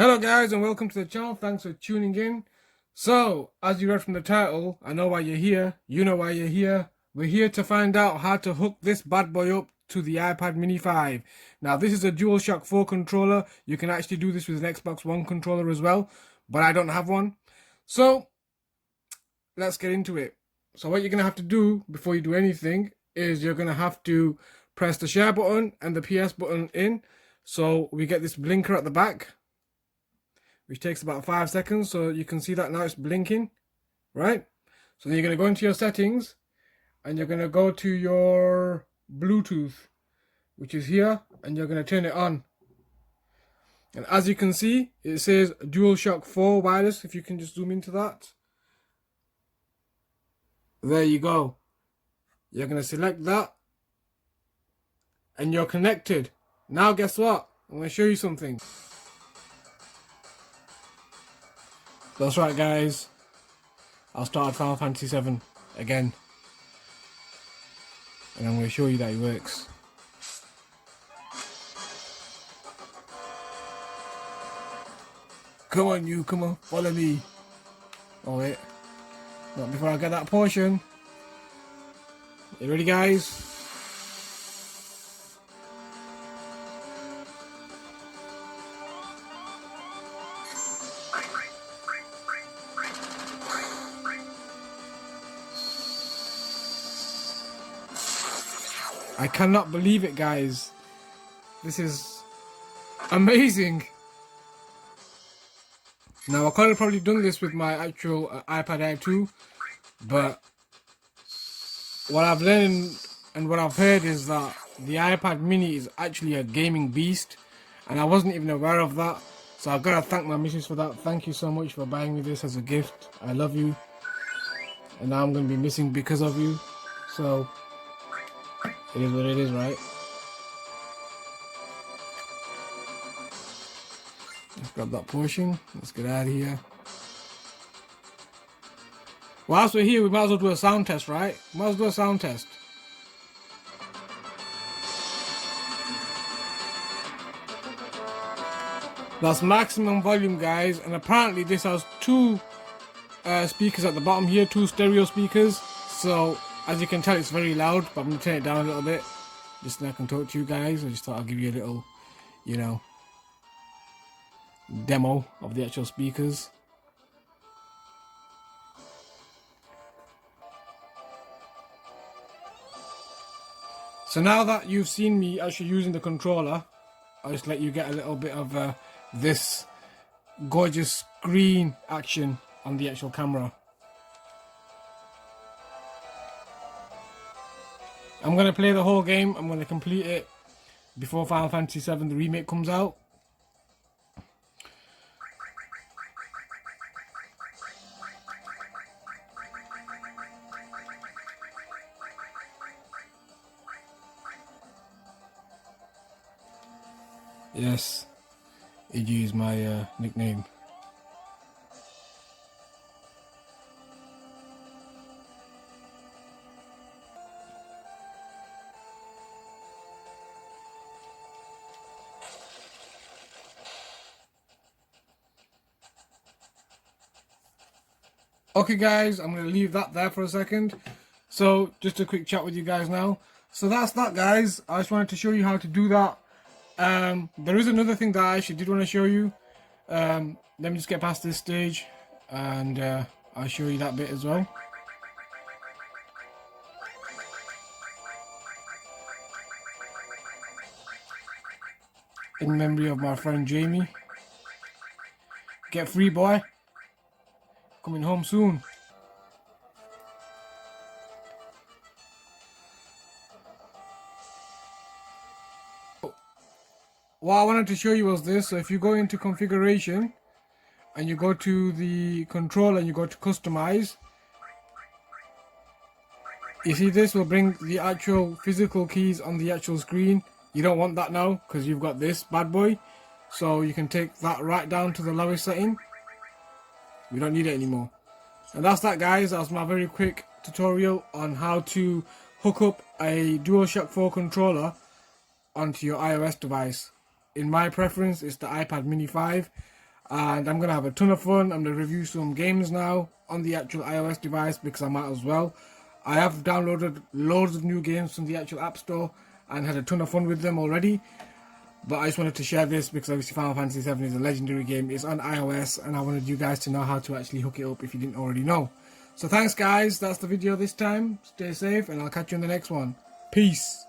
Hello guys and welcome to the channel. Thanks for tuning in. So, as you read from the title, I know why you're here. You know why you're here. We're here to find out how to hook this bad boy up to the iPad Mini 5. Now, this is a DualShock 4 controller. You can actually do this with an Xbox One controller as well, but I don't have one. So, let's get into it. So what you're going to have to do before you do anything is you're going to have to press the share button and the PS button in. So we get this blinker at the back, which takes about 5 seconds. So you can see that now it's blinking, right? So then you're going to go into your settings and you're going to go to your Bluetooth, which is here, and you're going to turn it on. And as you can see, it says DualShock 4 wireless. If you can just zoom into that. There you go. You're going to select that and you're connected. Now guess what? I'm going to show you something. That's right guys. I'll start Final Fantasy 7 again. And I'm going to show you that it works. Come on you, come on, follow me. Oh wait. Not before I get that portion. You ready guys? I cannot believe it guys. This is amazing. Now I could have probably done this with my actual iPad Air 2, but what I've learned and what I've heard is that the iPad Mini is actually a gaming beast, and I wasn't even aware of that. So I've got to thank my missus for that. Thank you so much for buying me this as a gift. I love you, and now I'm going to be missing because of you. So it is what it is, right? Let's grab that portion. Let's get out of here. Whilst we're here, we might as well do a sound test, right? Might as well do a sound test. That's maximum volume, guys. And apparently this has two speakers at the bottom here, two stereo speakers. So as you can tell, it's very loud, but I'm going to turn it down a little bit just so I can talk to you guys. I just thought I'll give you a little, you know, demo of the actual speakers. So now that you've seen me actually using the controller, I'll just let you get a little bit of this gorgeous screen action on the actual camera. I'm going to play the whole game. I'm going to complete it before Final Fantasy 7 the remake comes out. Yes, Iggy is my nickname. Okay guys, I'm going to leave that there for a second. So just a quick chat with you guys now. So that's that guys. I just wanted to show you how to do that. There is another thing that I actually did want to show you. Let me just get past this stage and I'll show you that bit as well. In memory of my friend Jamie. Get free boy. Coming home soon. What I wanted to show you was this. So if you go into configuration and you go to the control and you go to customize, you see this will bring the actual physical keys on the actual screen. You don't want that now because you've got this bad boy. So you can take that right down to the lowest setting. We don't need it anymore. And that's that guys. That's my very quick tutorial on how to hook up a DualShock 4 controller onto your iOS device. In my preference, it's the iPad Mini 5. and I'm gonna have a ton of fun. I'm gonna review some games now on the actual iOS device because I might as well. I have downloaded loads of new games from the actual App Store and had a ton of fun with them already. But I just wanted to share this because obviously Final Fantasy VII is a legendary game. It's on iOS and I wanted you guys to know how to actually hook it up if you didn't already know. So thanks guys, that's the video this time. Stay safe and I'll catch you in the next one. Peace.